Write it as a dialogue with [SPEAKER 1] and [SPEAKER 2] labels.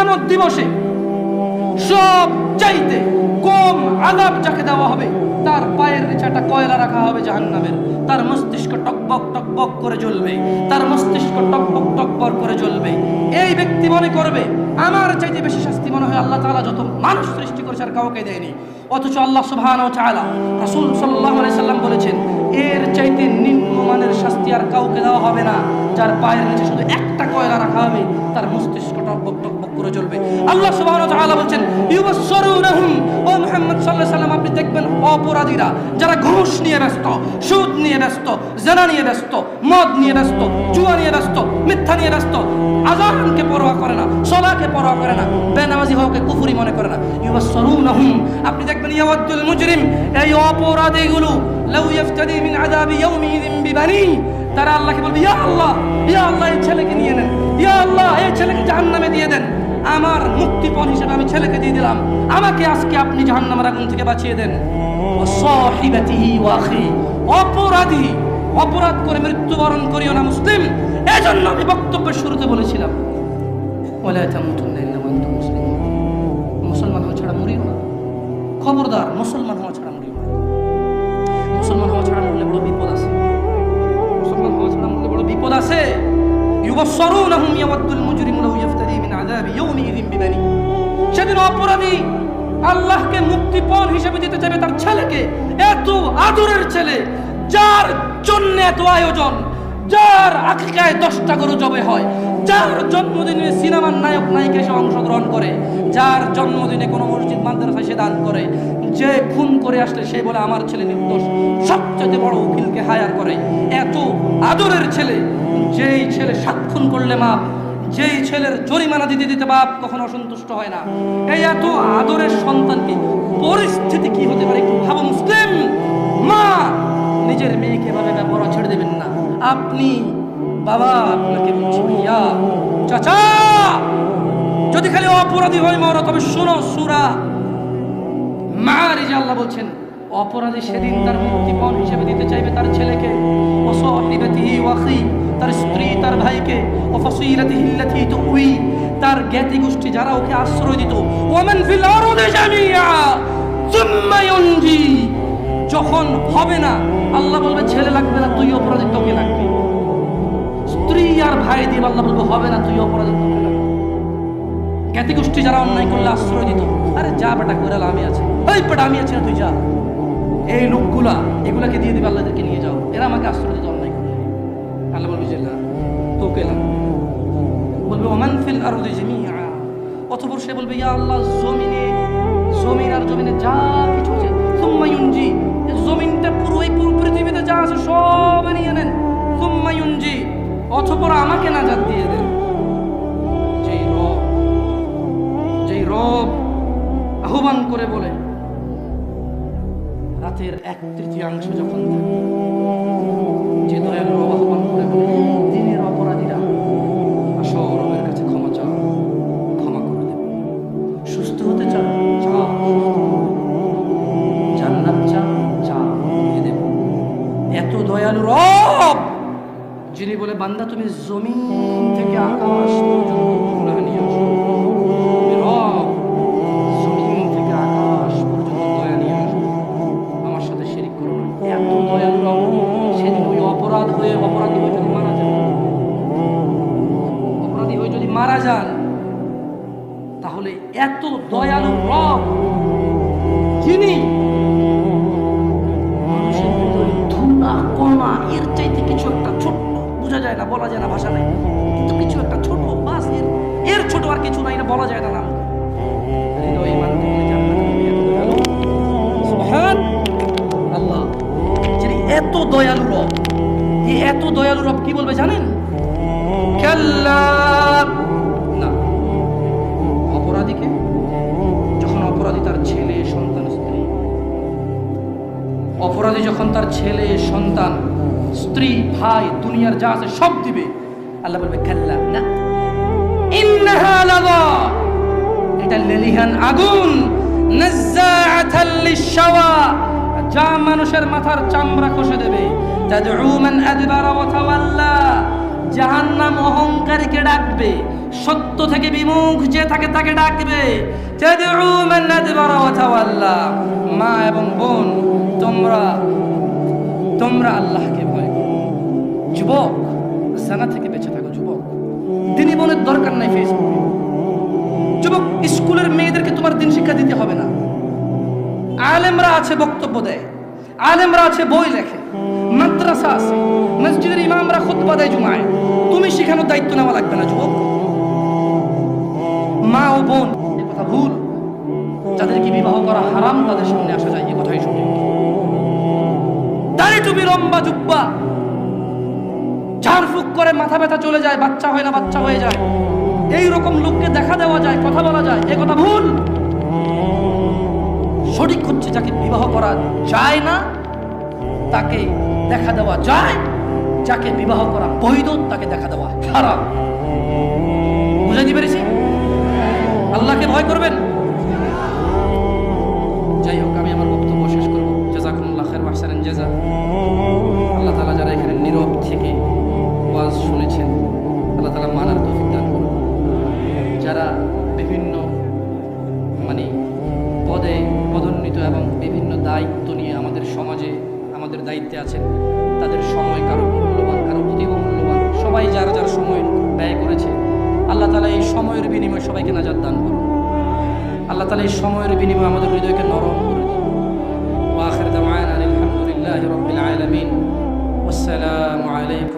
[SPEAKER 1] কিয়ামত দিবসে সব চাইতে কম আযাব যাকে দেওয়া হবে, তার পায়ের নিচে একটা কয়লা রাখা হবে জাহান্নামের, তার মস্তিষ্ক টকবক টকবক করে জ্বলবে, তার মস্তিষ্ক টকবক টকবক করে জ্বলবে। এই ব্যক্তি মনে করবে আমার চাইতে বেশি শাস্তি মনে হয় আল্লাহ তাআলা যত মানুষ সৃষ্টি করেছে আর কাউকে দেয়নি। অথচ আল্লাহ সুবহানাহু ওয়া তাআলা, রাসূল সাল্লাল্লাহু আলাইহি সাল্লাম বলেছেন এর চাইতে নিম্নমানের শাস্তি আর কাউকে দেওয়া হবে না, যার পায়ের নিচে শুধু একটা কয়লা রাখা হবে, তার মস্তিষ্ক টকবক টকবক করে জ্বলবে। আল্লাহ সুবহানাহু ওয়া তাআলা বলেন ইউবাসসিরুনহুম, ও মুহাম্মদ সাল্লাল্লাহু আলাইহি সাল্লাম আপনি দেখবেন অপরাধীরা যারা ঘুষ নিয়ে ব্যস্ত, সুদ নিয়ে ব্যস্ত, জিনা নিয়ে ব্যস্ত, মদ নিয়ে ব্যস্ত, জুয়া নিয়ে ব্যস্ত, মিথ্যা নিয়ে ব্যস্ত, আযানকে পরোয়া করে না, সালাতকে পরোয়া করে না, বেনামাজি হওয়াকে কুফরি মনে করে না। ইউবাসসিরুনহুম, আপনি দেখবেন ইয়াওয়াদুল মুজরিম, এই অপরাধীগুলো লাউ ইফতাদি মিন আযাবি ইয়াউমিযিন বিবানি, তারা আল্লাহকে বলবে ইয়া আল্লাহ, ইয়া আল্লাহ এই ছেলেকে নিয়ে নেন, ইয়া আল্লাহ এই ছেলেকে জাহান্নামে দিয়ে দেন, আমার মুক্তিপণ হিসেবে আমি ছেলেকে দিয়ে দিলাম, আমাকে আজকে আপনি জাহান্নামের আগুন থেকে বাঁচিয়ে দেন। ওয়া সাহিবাতিহি ওয়া আখি, অপরাধী অপরাধ করে মৃত্যুবরণ করিও না মুসলিম। এজন্য আমি বক্তব্যের শুরুতে বলেছিলাম ওয়ালা তামুতুন্না ইল্লা ওয়া আনতুম মুসলিমুন, মুসলমান হওয়া ছাড়া মরিও না, খবরদার মুসলমান হওয়া ছাড়া মরিও না। মুসলমান হওয়া ছাড়া মরলে বড় বিপদ আছে, মুসলমান হওয়া ছাড়া মরলে বড় বিপদ আছে। ইউবাসসিরুনহুম ইয়াওয়াদুল মুজরিমু লাউ ইফতাদি মিন আযাবি ইয়াউমিযিন বিবানি, সেদিন অপরাধী আল্লাহকে মুক্তিপণ হিসেবে দিতে চাইবে তার ছেলেকে, এত আদরের ছেলে যার জন্য এত আয়োজন, যার আকিকায় 10টা গরু জবে হয়, যার জন্মদিনে সিনেমার নায়ক নায়িকা এসে অংশগ্রহণ করে, যার জন্মদিনে কোনো মসজিদ মাদ্রাসায় সে দান করে, যে খুন করে আসলে সে বলে আমার ছেলে নির্দোষ, সবচেয়ে বড় উকিলকে হায়ার করে। এত আদরের ছেলে, যেই ছেলে 7 খুন করলে মাপ, যেই ছেলের জরিমানা দিতে দিতে বাপ কখনো অসন্তুষ্ট হয় না, এই এত আদরের সন্তানকে পরিস্থিতি কি হতে পারে একটু ভাবো মুসলিম। মা নিজের মেয়েকে এভাবে ব্যবহার ছেড়ে দেবেন না। আপনি বাবা, আপনাকে বলছি ভাইয়া, চাচা, যদি খালি অপরাধী হয় মরো, তবে শোনো সূরা মাআরিজে আল্লাহ বলছেন অপরাধী সেদিন তার মুক্তিপণ হিসেবে দিতে চাইবে তার ছেলেকে, ওয়া সাহিবাতিহি ওয়া আখি, তার স্ত্রী তার ভাইকে, ওয়া ফাসিলাতিহি আল্লাতী তুই, তার জ্ঞাতি গোষ্ঠী যারা ওকে আশ্রয় দিত, ওয়া মান ফিল আরদি জামিআ সুম্মা ইউনজি, যখন হবে না আল্লাহ বলবে ছেলে লাগবে না, তুই অপরাধী, তোকে লাগবে। স্ত্রী আর ভাই দিয়ে আল্লাহ বলবে হবে না, তুই অপরাধী, তোকে লাগবে। জ্ঞাতি গোষ্ঠী যারা অন্যায় করলে আশ্রয় দিত, আরে যা বেটা কইরাল আমি আছি, ওই বেটা আমি আছি না, তুই যা। এই লোকগুলা এগুলাকে দিয়ে দিবে, আল্লাহদেরকে নিয়ে যাও, এরা আমাকে আশ্রয় দিতে অন্যায় করবে। আল্লাহ বলবে যে না, তোকে লাগবে। বলবে ওমান ফিল আরদি জামিআ, অতঃপর সে বলবে ইয়া আল্লাহ জমিনে, জমিন আর জমিনে যা কিছু আছে, সুম্মা ইউনজি, জমিনটা পুরো এই পুরো পৃথিবীতে যা আছে সব নিয়ে নেন, সুম্মা ইউনজি, অতঃপর আমাকে নাজাত দিয়ে দেন। যেই রব আহ্বান করে বলে রাতের 1/3 যখন থাকে, যে দয়ালু রব আহ্বান করে বলে দিনের অপরাধীরা আসো রবের কাছে ক্ষমা চাও, ক্ষমা করে দেব, সুস্থ হতে চাও চাও, জান্নাত চাও চাও, দিয়ে দেব। এত দয়ালু রব, যিনি বলে বান্দা তুমি জমিন থেকে আকাশ পর্যন্ত গুনাহ নিয়ে আসো, রব জমিন থেকে আকাশ পর্যন্ত দয়া নিয়ে আসো, আমার সাথে শিরিক করো না। এত দয়ালু রব, সেদিন ওই অপরাধী হয়ে যদি মারা যান, অপরাধী হয়ে যদি মারা যান, তাহলে এত দয়ালু রব, যিনি মানুষের ভিতরে ধুলা কণা এর চাইতে কিছু একটা ছোট্ট, বোঝা যায় না, বলা যায় না, ভাষা নেই, কিন্তু কিছু একটা ছোট, বাস এর ছোট আর কিছু নাই, না বলা যায় না নাম। সুবহানাল্লাহ, যিনি এত দয়ালু রব, এই এত দয়ালু রব কি বলবে জানেন? কাল্লা, না, অপরাধীকে যখন অপরাধী তার ছেলে সন্তান স্ত্রী, অপরাধী যখন তার ছেলে সন্তান স্ত্রী ভাই দুনিয়ার যা আছে সব দিবে, আল্লাহ বলবে কাল্লা, না, ইন্নাহা লাযা, এটা লেলিহান আগুন, নাযাআতাল লিশাওয়া, যা মানুষের মাথার চামড়া খসে দেবে, তাদউ মান আদবারা ওয়া তাওয়াল্লা, জাহান্নাম অহংকারীকে ডাকবে, সত্য থেকে বিমুখ যে থাকে তাকে ডাকবে। তাদউ মান আদবারা ওয়া তাওয়াল্লা। মা এবং বোন, তোমরা আল্লাহকে ভয় করো। যুবক, জানা থেকে বেঁচে থাকো। যুবক, দিনী বোনের দরকার নাই ফেসবুকে। যুবক, স্কুলের মেয়েদেরকে তোমার দিন শিক্ষা দিতে হবে না। আলেমরা আছে, বক্তব্য দেয়, আলেমরা আছে, বই লেখে, মাদ্রাসা আছে, মসজিদের ইমামরা খুতবা দেয় জুমায়। তুমি শেখানোর দায়িত্ব নেওয়া লাগবে না। যুবক, মা ও বোন, এ কথা ভুল। যাদেরকে বিবাহ করা হারাম তাদের সামনে আসা যায়, এ কথাই সঠিক। দাড়ি টুপি, লম্বা জুব্বা, ঝাড়ফুঁক করে মাথা ব্যথা চলে যায়, বাচ্চা হয় না, বাচ্চা হয়ে যায়, এই রকম লোককে দেখা দেওয়া যায়, কথা বলা যায়, এ কথা ভুল। সঠিক হচ্ছে যাকে বিবাহ করা যায় না তাকে দেখা দেওয়া যায়, যাকে বিবাহ করা বৈধ তাকে দেখা দেওয়া হারাম। বুঝাইতে পেরেছি? আল্লাহকে ভয় করবেন। যাই হোক, আমি আমার বক্তব্য শেষ করব। জাযাকুমুল্লাহ খাইর ওয়া আহসানাল জাযা। আল্লাহ তাআলা যারা এখানে নীরব থেকে ওয়াজ শুনেছেন, আল্লাহ তাআলা মানার তৌফিক দান করুন। যারা বিভিন্ন পদে পদোন্নীত এবং বিভিন্ন দায়িত্ব নিয়ে আমাদের সমাজে আমাদের দায়িত্বে আছেন, তাদের সময় কারো মূল্যবান, কারো অতীব মূল্যবান, সবাই যার যার সময় ব্যয় করেছে, আল্লাহ তাআলা এই সময়ের বিনিময়ে সবাইকে নাজাত দান করুন। আল্লাহ তাআলা এই সময়ের বিনিময়ে আমাদের হৃদয়কে নরম করে দিন। ওয়া আখির দাওয়ানা আলহামদুলিল্লাহি রাব্বিল আলামিন। ওয়াসসালামু আলাইকুম।